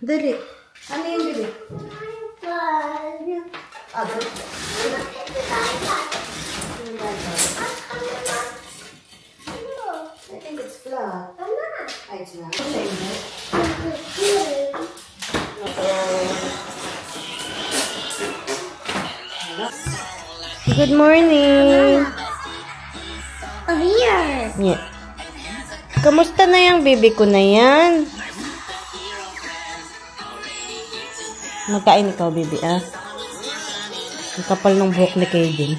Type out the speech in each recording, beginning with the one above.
Dali. Ano yung bili? I think it's flat. It's not. Good morning. Oh, here. Yeah. Kamusta na yung baby ko na yan? Magkain ikaw, baby, ah. Ang kapal ng buhok ni Kaden.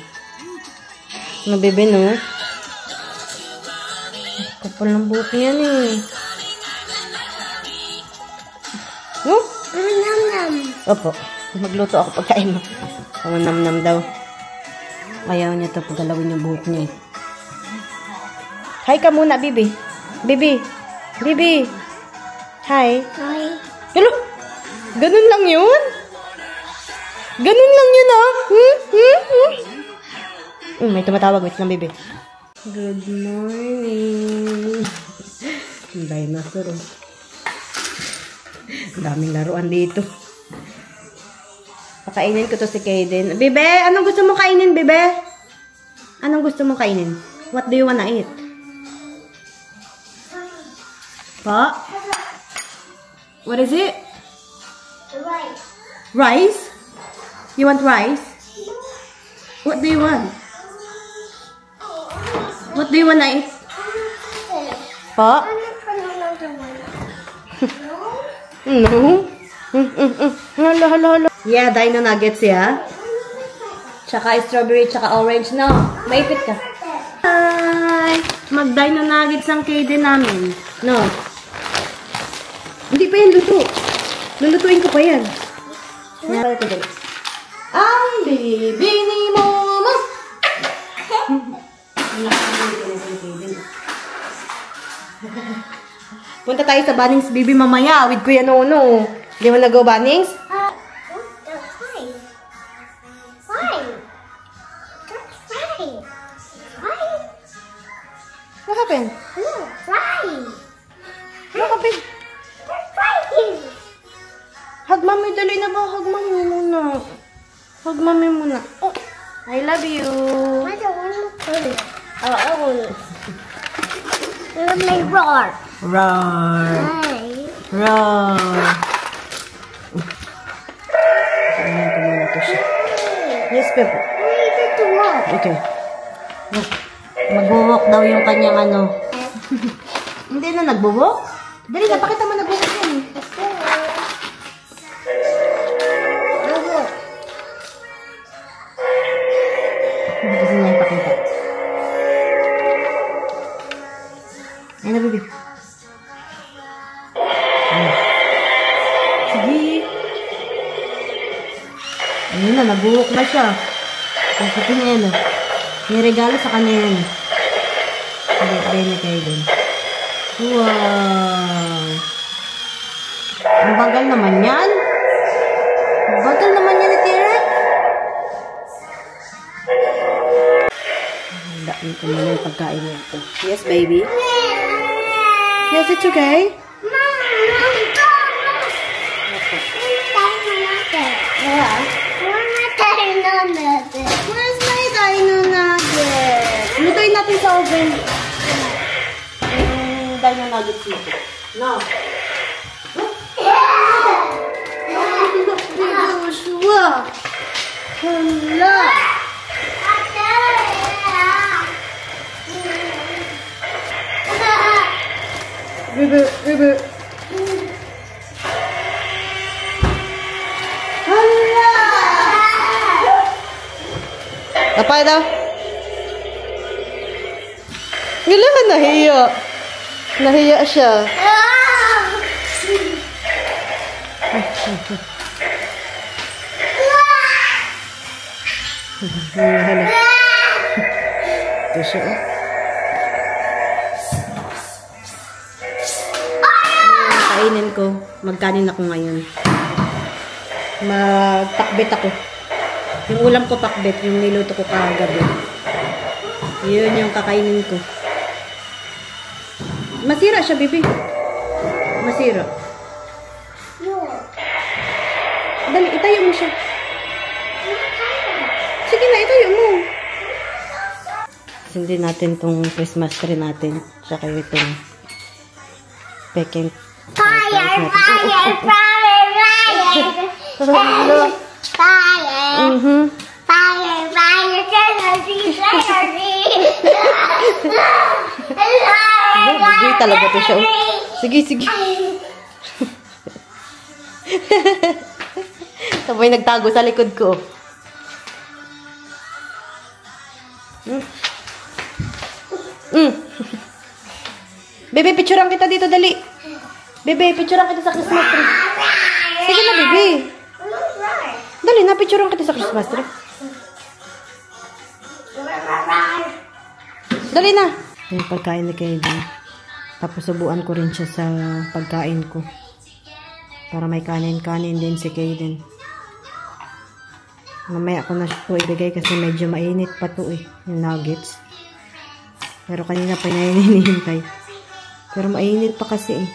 Ano, baby, no? Kapal ng buhok niyan, eh. No? Nam-nam. Opo. Magluto ako pagkain mo. Nam-nam daw. Ayaw niya ito paggalawin yung buhok niya, eh. Hi ka muna, baby. Baby. Baby. Hi. Hi. Hello? Ganun lang yun? Ganun lang yun, ah? May tumatawag. Wait lang, baby. Good morning. Dinosaur. Ang daming laruan dito. Pakainin ko to si Kaden. Bebe, anong gusto mong kainin, bebe? Anong gusto mong kainin? What do you wanna eat? Pa? What is it? Rice. Rice? You want rice? What do you want? What do you wanna eat? Pa? No? Hala. Yeah, dino nuggets, yeah? Tsaka strawberry, tsaka orange. No, maipit ka. Hi! Mag-dino nuggets ang Kaden namin. No. Hindi pa yan luto. Lulutuin ko pa yan. Ang baby ni Mama! Punta tayo sa Bunnings, baby, mamaya. With Kuya Nono. Di mo nag-go, Bunnings? Fine. Fine. That's fine. Fine. What happened? No, fine. What happened? That's fine. Hug mommy, dali na ba? Hug mommy muna. Hug mommy muna. Oh, I love you. I don't want to play. Oh, I want. Let me roar. Roar. Hi. Roar. Ayan, tumula to siya. Yes, Pepo. I need to walk. Okay. Mag-walk daw yung kanyang ano. Hindi na nag-walk? Dali na, pakita mo nag-walk yan. Hindi kasi niya ipakita. Ayan na, baby. Sige. Ayun na, nag-walk na siya. Kasi niya yan, oh. May regalo sa kanya yan. Birthday niya kayo dun. Wow! Ang bagal naman yan. Ang bagal naman yan ni T-Rex. Daan ko muna yung pagkain niya ito. Yes, baby? Yes, it's okay? Where's my dino nugget? Lutuin natin sa oven. Dino nugget dito. No. Joshua. Hala. River. Hala. Apa daw? Wala ka nahiya. Nahiya siya. Hala. Ito siya, oh. Kainin ko. Magkanin ako ngayon. Magpakbet ako. Yung ulam ko pakbet, yung niluto ko kagabi. Yun yung kakainin ko. Masira siya, baby. Masira. No. Itayo mo siya. Sige na, itayo mo. Sindi natin tong Christmas tree natin. Tsaka itong peking. Fire, fire, fire, fire. Fire. Fire, fire, energy, energy. Sige, talaga to siya. Sige, sige. Sabay nagtago sa likod ko. Bebe, picturean kita dito, dali. Bebe, picturean kita sa Christmas tree. Sige na, bebe. Dali na, picturean kita sa Christmas tree. Dali na. Yung pagkain ni Kaden. Tapos subuan ko rin siya sa pagkain ko. Para may kanin-kanin din si Kaden. Mamaya ko na ito ibigay kasi medyo mainit pa to eh. Yung nuggets. Pero kanina pa na hinihintay. Pero mainit pa kasi eh.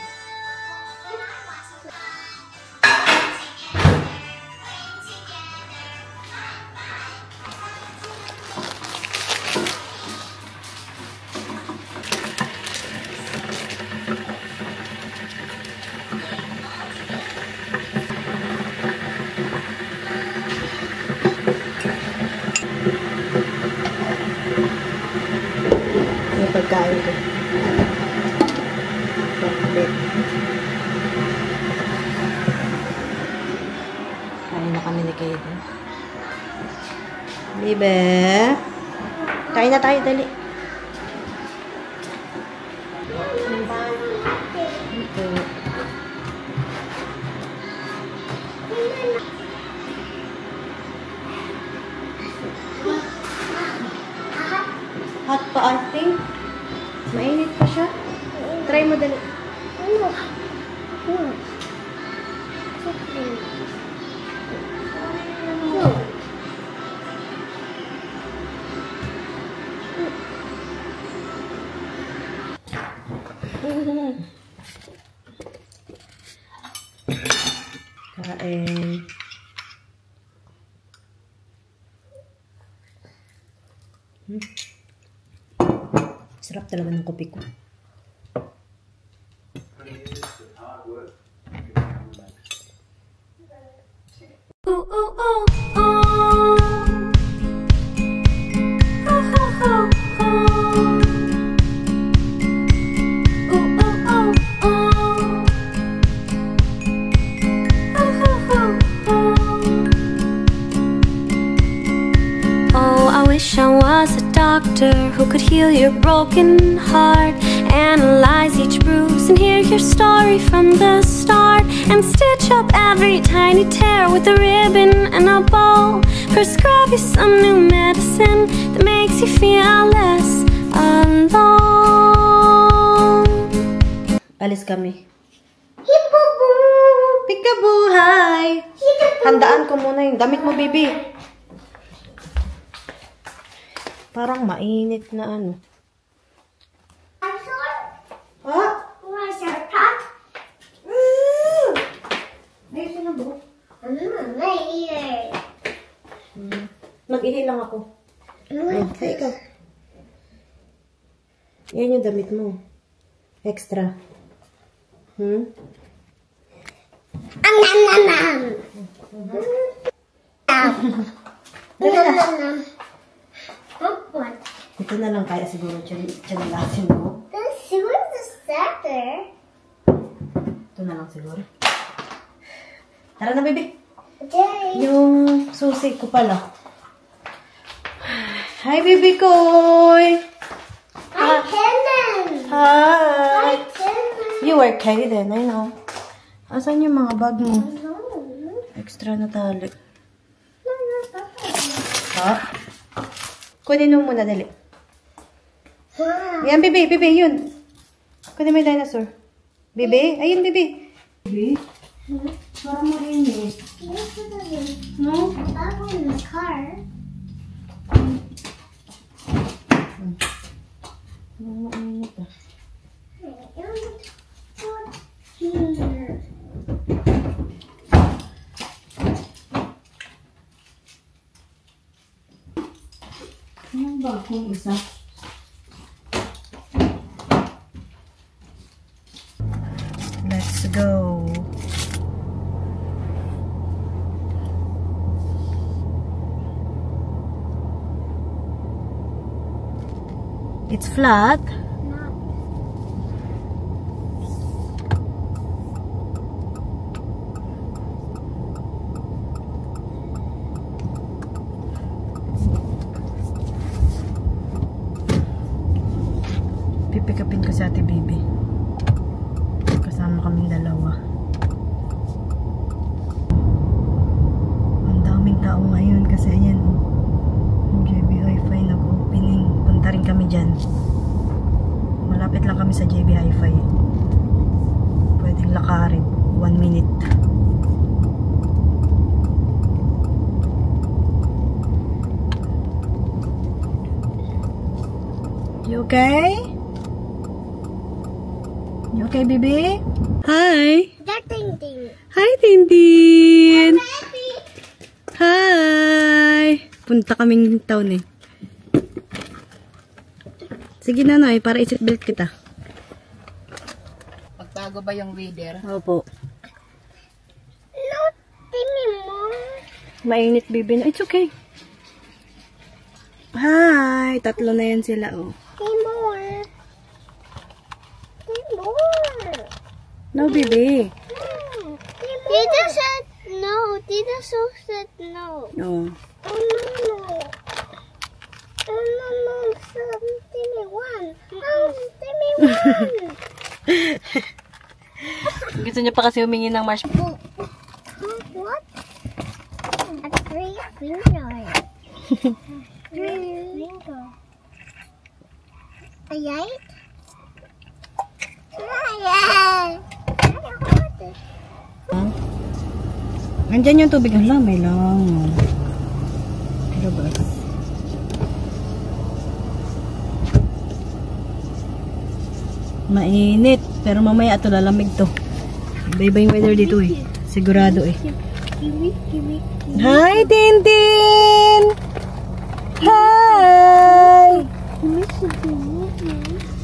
Pagkain ko. Kain na kami ni Kaden. Libe. Kain na tayo, dali. Hot pa, ating. Mainit pa siya. Try mo dali. Kain. Sarap talaga ng kopi ko. I was a doctor who could heal your broken heart, analyze each bruise and hear your story from the start, and stitch up every tiny tear with a ribbon and a bow. Prescribe you some new medicine that makes you feel less alone. Alis kami. Peekaboo! Peekaboo, hi! Handaan ko muna yung damit mo, baby. Parang mainit na ano. Ah? Ayos na ba? Mag-ihi lang ako. Ay, ikaw. Yan yung damit mo. Extra. Ito na lang kaya siguro tiyanilasin mo. Where's the starter? Ito na lang siguro. Tara na, baby. Okay. Yung susi ko pala. Hi, baby koy! Hi, Kenan! Hi! Kenan! You are Kaden, I know. Asan yung mga bag mo? No. Extra na tali. No, you're not. Ha? Kunin mo muna, dali. Huh? Yan, baby, yun. Kunin mo yung dinosaur. Baby? Ayun, baby. Baby? Parang mainit. Yes, it is. No? I'll go in the car. Parang mainit ah. Here. Yung isa. Let's go. It's flat. Pipikapin ko si Ate Bibi. Kasama kaming dalawa. Ang daming tao ngayon kasi ayan, yung JB Hi-Fi nag-opening. Punta rin kami dyan. Malapit lang kami sa JB Hi-Fi. Pwedeng lakarin. 1 minute. You okay? You okay, baby? Hi! Hi, Tintin! Hi! Punta kaming town eh. Sige na, Noy, para i-seatbelt kita. Pagbago ba yung weather? Opo. No, Timmy more. Mainit, baby. It's okay. Hi! Tatlo na yan sila, oh. Timor. No, baby. Tita said no. Tita so said no. No. Oh no. Oh no no. Timmy one. Oh, Timmy one. Gusto niya pa kasi humingi ng marshmallow. What? A three finger. Three finger. Ayay? Ayay! Andyan yung tubig. Hala, may lang. Pero ba? Mainit. Pero mamaya ito lalamig to. Iba-iba yung weather dito eh. Sigurado eh. Hi, Tintin! Hi!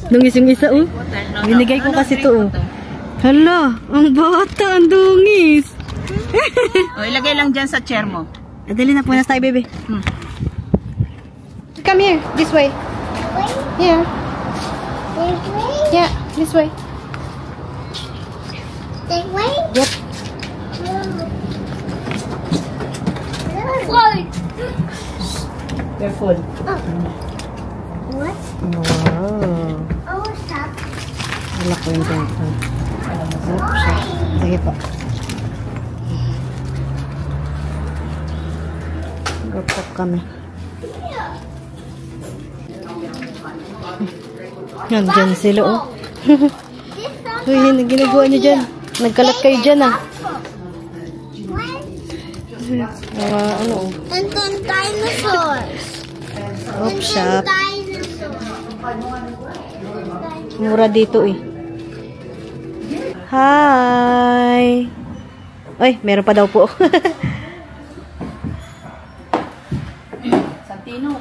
Dungis yung isa, oh. Binigay ko kasi to, oh. Hala, ang bata, ang dungis. O, ilagay lang dyan sa chair mo. Dali na, punas tayo, baby. Come here, this way. Here. Yeah, this way. That way? Yep. Careful. What? Wow. Oh, stop. Wala ko yung ganito. Oops. Sige po. Gapok kami. Yan, dyan sila, oh. Uy, yung ginagawa nyo dyan. Nagkalat kayo dyan, ah. Ano, oh. And then dinosaurs. Op shop. Dinosaurs. Mura dito, eh. Hi! Ay, meron pa daw po. Santino.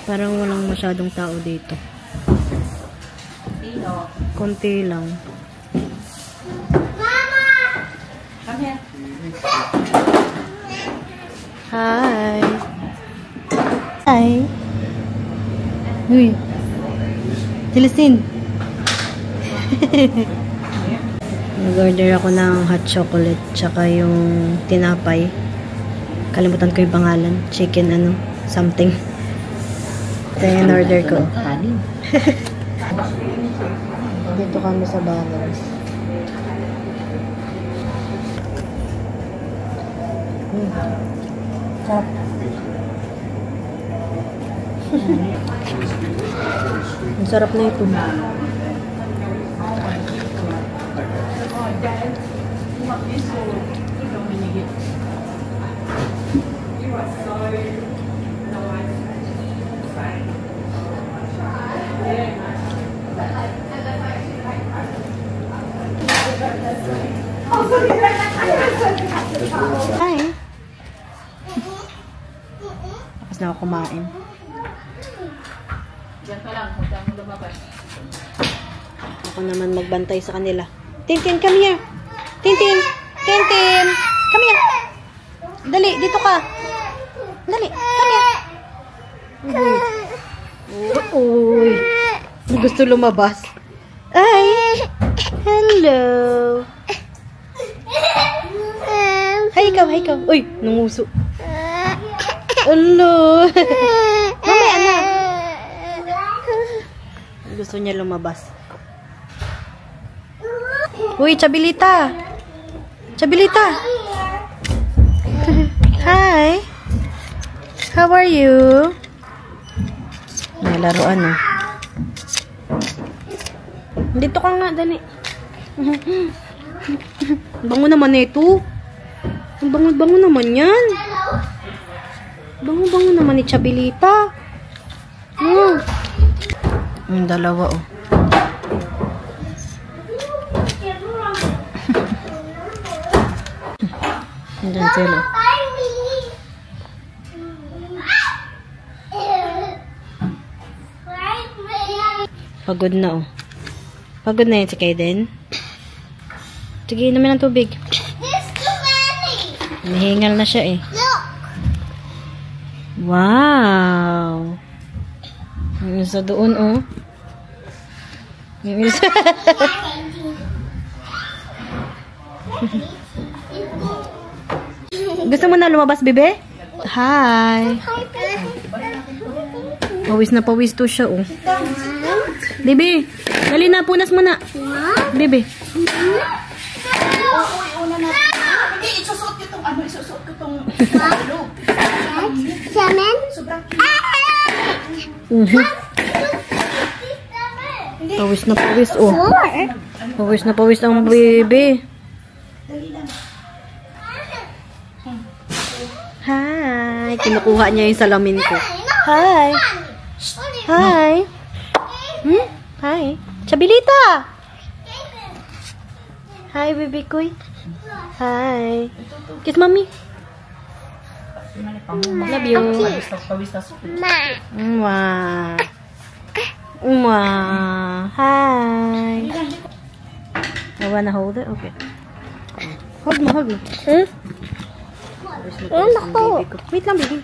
Parang walang masyadong tao dito. Santino. Konti lang. Mama! Come here. Hi! Hi! Uy! Celestine! Nag-order ako ng hot chocolate tsaka yung tinapay. Kalimutan ko yung pangalan. Chicken ano, something. Ito yung order ko. Kanin. Dito kami sa Bangos. Sarap. Ang sarap na ito. Hi. Tapos na ako kumain. Diyan ka lang, huwag kang lumabas. Ako naman magbantay sa kanila. Tintin, come here. Tintin, Tintin, come here. Dali, dito ka. Dali, come here. Uy. Gusto lumabas. Ay. Hello. Hi, ikaw, hi, ikaw. Uy, nanguso. Hello. Mamaya na. Gusto niya lumabas. Uy, Chabilita. Chabilita. Hi. How are you? May laruan, oh. Dito ka nga, dali. Bango naman ito. Ang bango-bango naman yan. Bango-bango naman ni Chabilita. Yung dalawa, oh. Andyan sila. Pagod na, oh. Pagod na yun si Kaiden. Sige, naman ng tubig. Nahingal na siya, eh. Wow! Yung isa doon, oh. Yung isa. Gusto mo na lumabas, bebe? Hi! Pawis na pawis to siya, oh. Bebe, dali na, punas mo na. Bebe. Hindi, isusuot ko itong ano, isusuot ko itong ano. Semen? Pawis na pawis, oh. Pawis na pawis ang bebe. Hi! Kinukuha niya yung salamin ko. Hi! Hi! Hmm? Hi! Chabilita! Hi, baby koy. Hi! Kiss mommy. Love you. Mwah. Mwah. Hi. I wanna hold it? Okay. Hold mo, hold mo. Hmm? Wait lang, baby.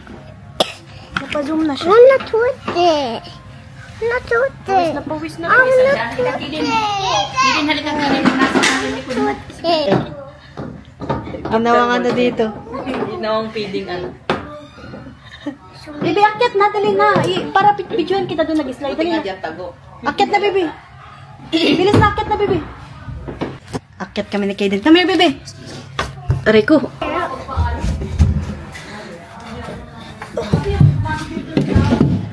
Napa-zoom na siya. Pawis na pawis na. Hindi halika ka rin nasa namin likod. Ginawang ano dito. Ginawang feeding ano. Baby, akyat na, dali na. Para videoan kita doon nag-slide. Dali na. Akyat na, baby. Bilis na, akyat na, baby. Akyat kami ni Kaiden. Come here, baby. Aray ko.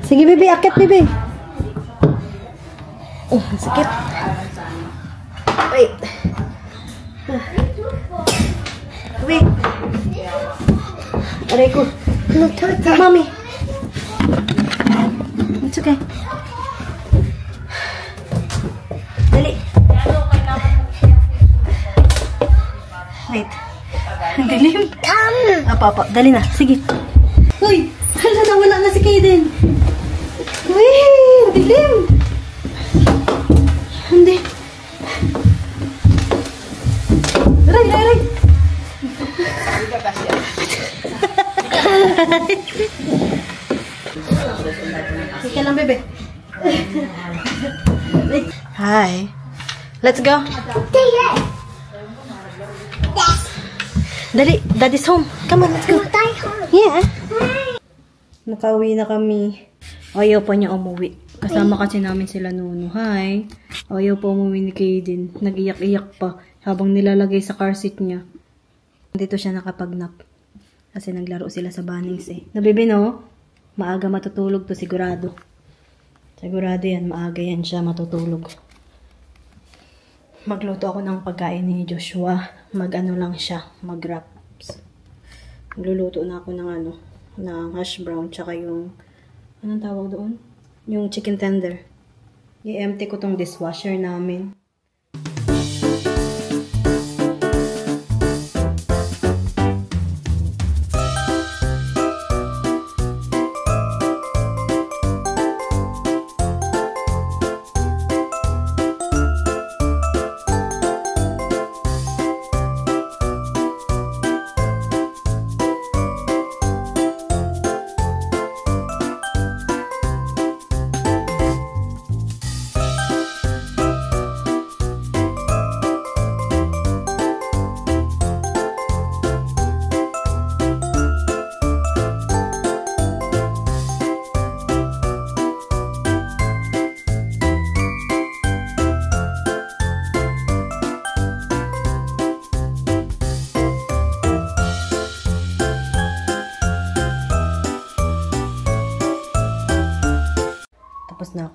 Sige, baby. Akyat, baby. Oh, sakit. Wait. Wait. Aray ko. Mommy. It's okay. Dali. Wait. Ang dilim. Apa. Dali na. Sige. Uy! Hala, nawala na si Kaiden. Uy! Ang dilim. Hindi. Aray. Sige lang, bebe. Hi. Let's go. Dali, Daddy's home. Come on, let's go. Yeah. Nakauwi na kami. Ayaw pa niya umuwi. Kasama kasi namin sila Nuno. Hi. Ayaw pa umuwi ni Kaiden. Nag-iyak-iyak pa habang nilalagay sa car seat niya. Dito siya nakapagnap. Kasi naglaro sila sa Bunnings, eh. Nabibi, no? Maaga matutulog to, sigurado. Sigurado yan, maaga yan siya matutulog. Magluto ako ng pagkain ni Joshua. Mag-ano lang siya, mag-wraps. Magluluto na ako ng ano, ng hash brown, tsaka yung, anong tawag doon? Yung chicken tender. I-empty ko tong dishwasher namin.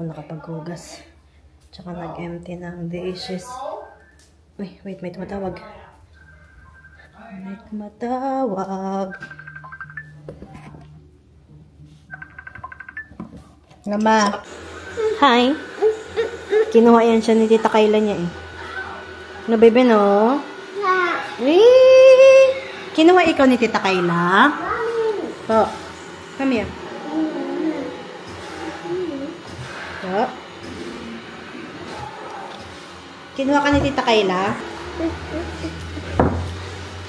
ako nakapaghugas. Tsaka nag-empty ng dishes. Uy, wait, may tumatawag. May tumatawag. Mama. Hi. Kinuha yan siya ni Tita Kayla niya eh. No, baby, no? Wee! Kinuha ikaw ni Tita Kayla? Po. Come here. Po. Kinuha ka ni Tita Kayla?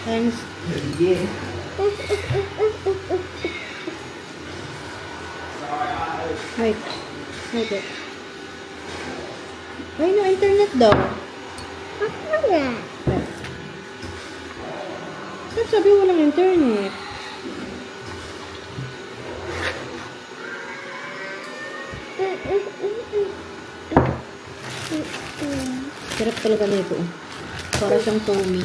Thanks. Yeah. Wait. Wait. Ay, no internet daw. Sabi walang internet. Sarap talaga nito. Para siyang Tommy.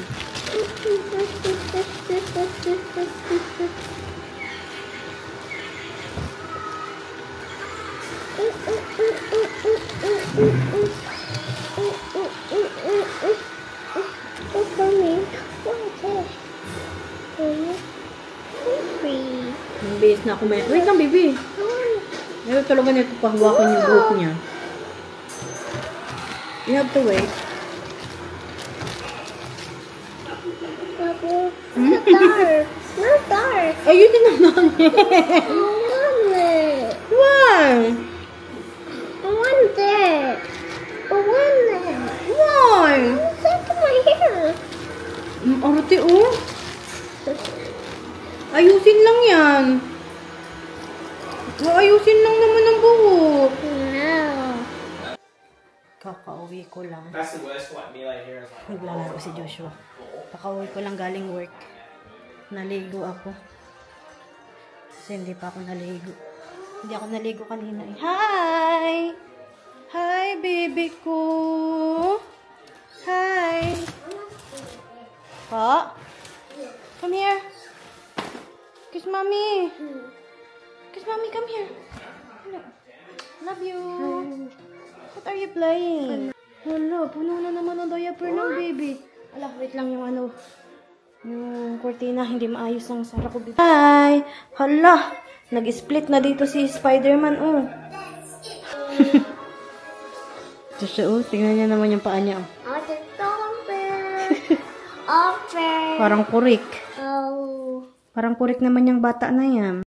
Mabilis na ako may... Wait lang, baby. Ito talaga nito pahawakan yung buhok niya. You have to wait. Not dark. Not dark. Ayun naman eh. Why? I want that. I want that. Why? Set my hair. Arate oh. Ayusin lang yan. Ayusin lang naman ang buhok. No. Kakauwi ko lang. That's the worst one. Me like here is like. Naglalaro si Joshua. Kakauwi ko lang galing work. Naligo ako. Kasi hindi pa ako naligo. Hindi ako naligo kanina eh. Hi! Hi, baby ko! Hi! Pa? Come here. Kiss mommy. Kiss mommy, come here. Hello. Love you. What are you playing? Hello, puno na naman ang diaper ng baby. Ala, wait lang yung ano. Yung cortina, hindi maayos ang sara ko. Hi! Hala! Nag-split na dito si Spider-Man, oh. Ito siya, oh. Tingnan niya naman yung paa niya, oh. I want to offer. Parang kurik. Oh. Parang kurik naman yung bata na yan.